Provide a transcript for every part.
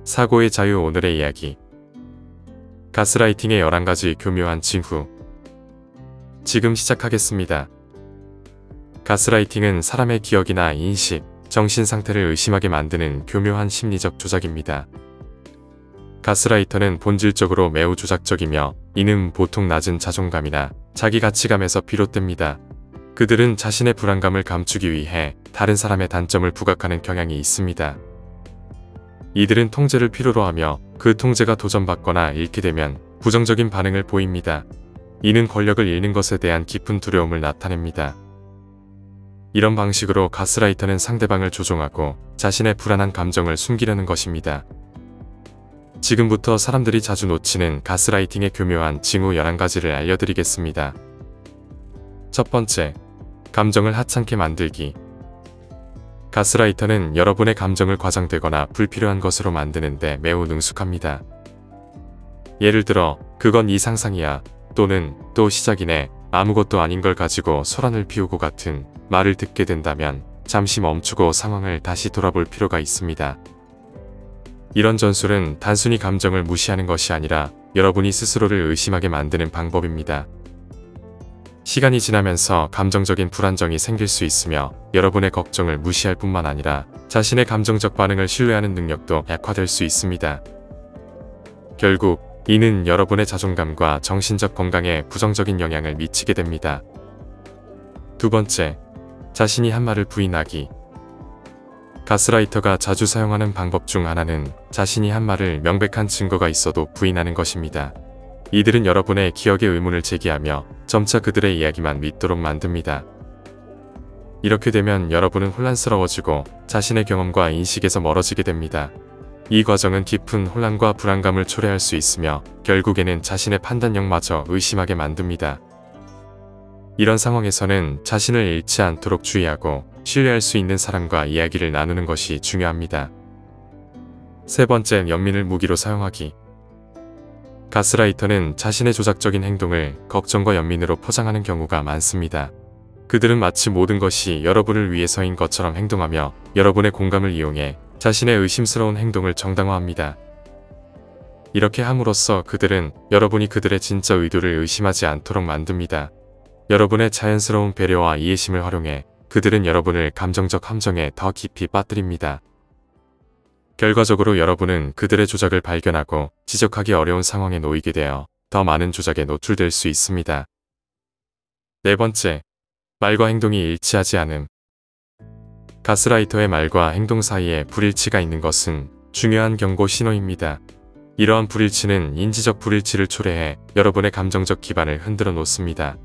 사고의 자유. 오늘의 이야기. 가스라이팅의 11가지 교묘한 징후. 지금 시작하겠습니다. 가스라이팅은 사람의 기억이나 인식, 정신 상태를 의심하게 만드는 교묘한 심리적 조작입니다. 가스라이터는 본질적으로 매우 조작적이며 이는 보통 낮은 자존감이나 자기 가치감에서 비롯됩니다. 그들은 자신의 불안감을 감추기 위해 다른 사람의 단점을 부각하는 경향이 있습니다. 이들은 통제를 필요로 하며 그 통제가 도전받거나 잃게 되면 부정적인 반응을 보입니다. 이는 권력을 잃는 것에 대한 깊은 두려움을 나타냅니다. 이런 방식으로 가스라이터는 상대방을 조종하고 자신의 불안한 감정을 숨기려는 것입니다. 지금부터 사람들이 자주 놓치는 가스라이팅의 교묘한 징후 11가지를 알려드리겠습니다. 첫 번째, 감정을 하찮게 만들기. 가스라이터는 여러분의 감정을 과장되거나 불필요한 것으로 만드는데 매우 능숙합니다. 예를 들어, 그건 이 상상이야, 또는 또 시작이네, 아무것도 아닌 걸 가지고 소란을 피우고 같은 말을 듣게 된다면 잠시 멈추고 상황을 다시 돌아볼 필요가 있습니다. 이런 전술은 단순히 감정을 무시하는 것이 아니라 여러분이 스스로를 의심하게 만드는 방법입니다. 시간이 지나면서 감정적인 불안정이 생길 수 있으며 여러분의 걱정을 무시할 뿐만 아니라 자신의 감정적 반응을 신뢰하는 능력도 약화될 수 있습니다. 결국 이는 여러분의 자존감과 정신적 건강에 부정적인 영향을 미치게 됩니다. 두 번째, 자신이 한 말을 부인하기. 가스라이터가 자주 사용하는 방법 중 하나는 자신이 한 말을 명백한 증거가 있어도 부인하는 것입니다. 이들은 여러분의 기억에 의문을 제기하며 점차 그들의 이야기만 믿도록 만듭니다. 이렇게 되면 여러분은 혼란스러워지고 자신의 경험과 인식에서 멀어지게 됩니다. 이 과정은 깊은 혼란과 불안감을 초래할 수 있으며 결국에는 자신의 판단력마저 의심하게 만듭니다. 이런 상황에서는 자신을 잃지 않도록 주의하고 신뢰할 수 있는 사람과 이야기를 나누는 것이 중요합니다. 세 번째, 연민을 무기로 사용하기. 가스라이터는 자신의 조작적인 행동을 걱정과 연민으로 포장하는 경우가 많습니다. 그들은 마치 모든 것이 여러분을 위해서인 것처럼 행동하며 여러분의 공감을 이용해 자신의 의심스러운 행동을 정당화합니다. 이렇게 함으로써 그들은 여러분이 그들의 진짜 의도를 의심하지 않도록 만듭니다. 여러분의 자연스러운 배려와 이해심을 활용해 그들은 여러분을 감정적 함정에 더 깊이 빠뜨립니다. 결과적으로 여러분은 그들의 조작을 발견하고 지적하기 어려운 상황에 놓이게 되어 더 많은 조작에 노출될 수 있습니다. 네 번째, 말과 행동이 일치하지 않음. 가스라이터의 말과 행동 사이에 불일치가 있는 것은 중요한 경고 신호입니다. 이러한 불일치는 인지적 불일치를 초래해 여러분의 감정적 기반을 흔들어 놓습니다.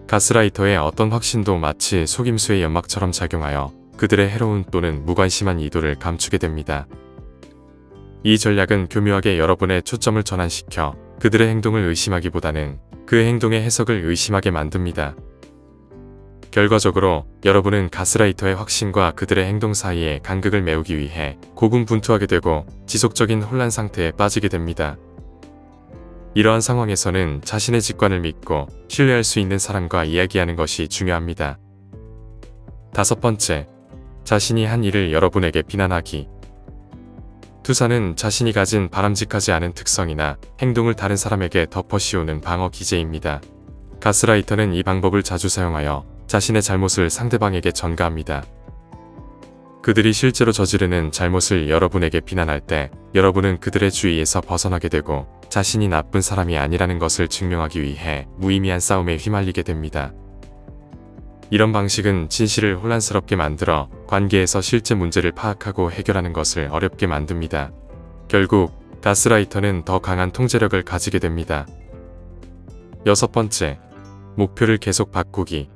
가스라이터의 어떤 확신도 마치 속임수의 연막처럼 작용하여 그들의 해로운 또는 무관심한 의도를 감추게 됩니다. 이 전략은 교묘하게 여러분의 초점을 전환시켜 그들의 행동을 의심하기보다는 그 행동의 해석을 의심하게 만듭니다. 결과적으로 여러분은 가스라이터의 확신과 그들의 행동 사이에 간극을 메우기 위해 고군분투하게 되고 지속적인 혼란 상태에 빠지게 됩니다. 이러한 상황에서는 자신의 직관을 믿고 신뢰할 수 있는 사람과 이야기하는 것이 중요합니다. 다섯 번째, 자신이 한 일을 여러분에게 비난하기. 투사는 자신이 가진 바람직하지 않은 특성이나 행동을 다른 사람에게 덮어씌우는 방어 기제입니다. 가스라이터는 이 방법을 자주 사용하여 자신의 잘못을 상대방에게 전가합니다. 그들이 실제로 저지르는 잘못을 여러분에게 비난할 때 여러분은 그들의 주의에서 벗어나게 되고 자신이 나쁜 사람이 아니라는 것을 증명하기 위해 무의미한 싸움에 휘말리게 됩니다. 이런 방식은 진실을 혼란스럽게 만들어 관계에서 실제 문제를 파악하고 해결하는 것을 어렵게 만듭니다. 결국 가스라이터는 더 강한 통제력을 가지게 됩니다. 여섯 번째, 목표를 계속 바꾸기.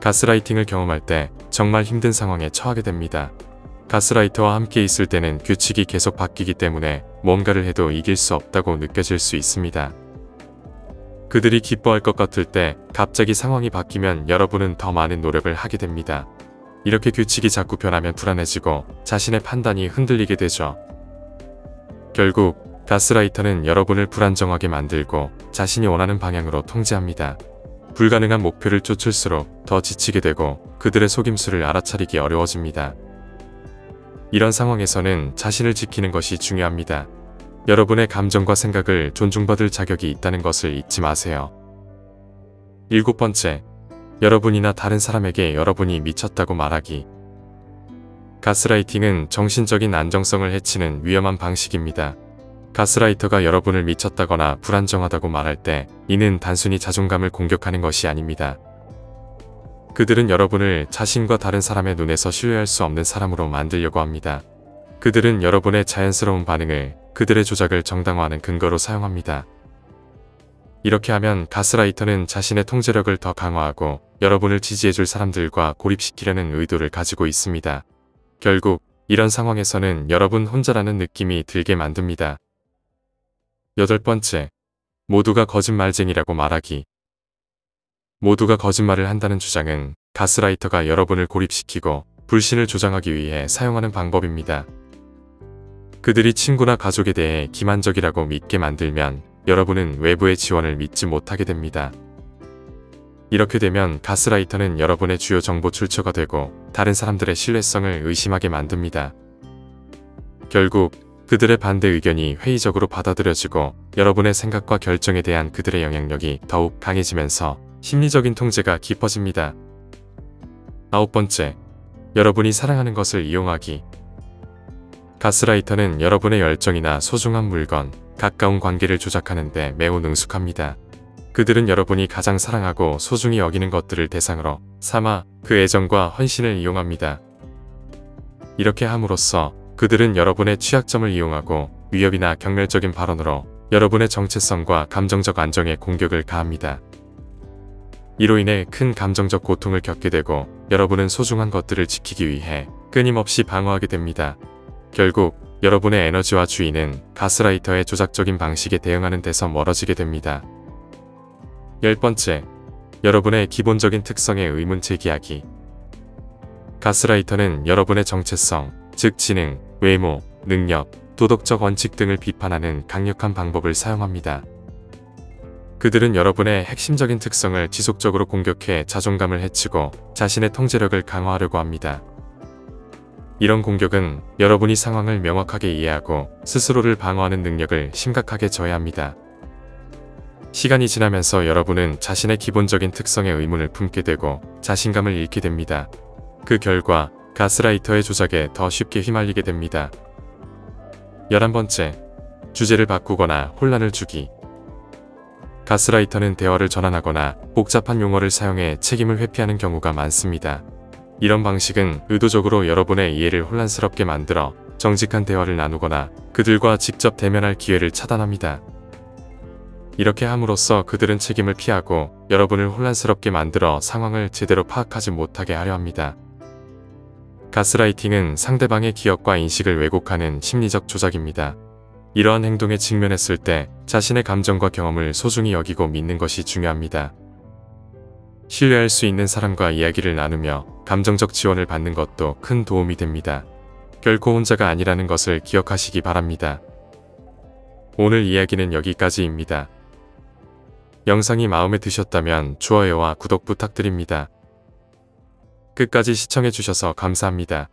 가스라이팅을 경험할 때 정말 힘든 상황에 처하게 됩니다. 가스라이터와 함께 있을 때는 규칙이 계속 바뀌기 때문에 뭔가를 해도 이길 수 없다고 느껴질 수 있습니다. 그들이 기뻐할 것 같을 때 갑자기 상황이 바뀌면 여러분은 더 많은 노력을 하게 됩니다. 이렇게 규칙이 자꾸 변하면 불안해지고 자신의 판단이 흔들리게 되죠. 결국 가스라이터는 여러분을 불안정하게 만들고 자신이 원하는 방향으로 통제합니다. 불가능한 목표를 쫓을수록 더 지치게 되고 그들의 속임수를 알아차리기 어려워집니다. 이런 상황에서는 자신을 지키는 것이 중요합니다. 여러분의 감정과 생각을 존중받을 자격이 있다는 것을 잊지 마세요. 7번째, 여러분이나 다른 사람에게 여러분이 미쳤다고 말하기. 가스라이팅은 정신적인 안정성을 해치는 위험한 방식입니다. 가스라이터가 여러분을 미쳤다거나 불안정하다고 말할 때 이는 단순히 자존감을 공격하는 것이 아닙니다. 그들은 여러분을 자신과 다른 사람의 눈에서 신뢰할 수 없는 사람으로 만들려고 합니다. 그들은 여러분의 자연스러운 반응을 그들의 조작을 정당화하는 근거로 사용합니다. 이렇게 하면 가스라이터는 자신의 통제력을 더 강화하고 여러분을 지지해줄 사람들과 고립시키려는 의도를 가지고 있습니다. 결국 이런 상황에서는 여러분 혼자라는 느낌이 들게 만듭니다. 8번째, 모두가 거짓말쟁이라고 말하기. 모두가 거짓말을 한다는 주장은 가스라이터가 여러분을 고립시키고 불신을 조장하기 위해 사용하는 방법입니다. 그들이 친구나 가족에 대해 기만적이라고 믿게 만들면 여러분은 외부의 지원을 믿지 못하게 됩니다. 이렇게 되면 가스라이터는 여러분의 주요 정보 출처가 되고 다른 사람들의 신뢰성을 의심하게 만듭니다. 결국 그들의 반대 의견이 회의적으로 받아들여지고 여러분의 생각과 결정에 대한 그들의 영향력이 더욱 강해지면서 심리적인 통제가 깊어집니다. 9번째, 여러분이 사랑하는 것을 이용하기. 가스라이터는 여러분의 열정이나 소중한 물건, 가까운 관계를 조작하는 데 매우 능숙합니다. 그들은 여러분이 가장 사랑하고 소중히 여기는 것들을 대상으로 삼아 그 애정과 헌신을 이용합니다. 이렇게 함으로써 그들은 여러분의 취약점을 이용하고 위협이나 경멸적인 발언으로 여러분의 정체성과 감정적 안정에 공격을 가합니다. 이로 인해 큰 감정적 고통을 겪게 되고 여러분은 소중한 것들을 지키기 위해 끊임없이 방어하게 됩니다. 결국 여러분의 에너지와 주의는 가스라이터의 조작적인 방식에 대응하는 데서 멀어지게 됩니다. 10번째, 여러분의 기본적인 특성에 의문 제기하기. 가스라이터는 여러분의 정체성, 즉 지능, 외모, 능력, 도덕적 원칙 등을 비판하는 강력한 방법을 사용합니다. 그들은 여러분의 핵심적인 특성을 지속적으로 공격해 자존감을 해치고 자신의 통제력을 강화하려고 합니다. 이런 공격은 여러분이 상황을 명확하게 이해하고 스스로를 방어하는 능력을 심각하게 저해합니다. 시간이 지나면서 여러분은 자신의 기본적인 특성에 의문을 품게 되고 자신감을 잃게 됩니다. 그 결과 가스라이터의 조작에 더 쉽게 휘말리게 됩니다. 11번째, 주제를 바꾸거나 혼란을 주기. 가스라이터는 대화를 전환하거나 복잡한 용어를 사용해 책임을 회피하는 경우가 많습니다. 이런 방식은 의도적으로 여러분의 이해를 혼란스럽게 만들어 정직한 대화를 나누거나 그들과 직접 대면할 기회를 차단합니다. 이렇게 함으로써 그들은 책임을 피하고 여러분을 혼란스럽게 만들어 상황을 제대로 파악하지 못하게 하려 합니다. 가스라이팅은 상대방의 기억과 인식을 왜곡하는 심리적 조작입니다. 이러한 행동에 직면했을 때 자신의 감정과 경험을 소중히 여기고 믿는 것이 중요합니다. 신뢰할 수 있는 사람과 이야기를 나누며 감정적 지원을 받는 것도 큰 도움이 됩니다. 결코 혼자가 아니라는 것을 기억하시기 바랍니다. 오늘 이야기는 여기까지입니다. 영상이 마음에 드셨다면 좋아요와 구독 부탁드립니다. 끝까지 시청해주셔서 감사합니다.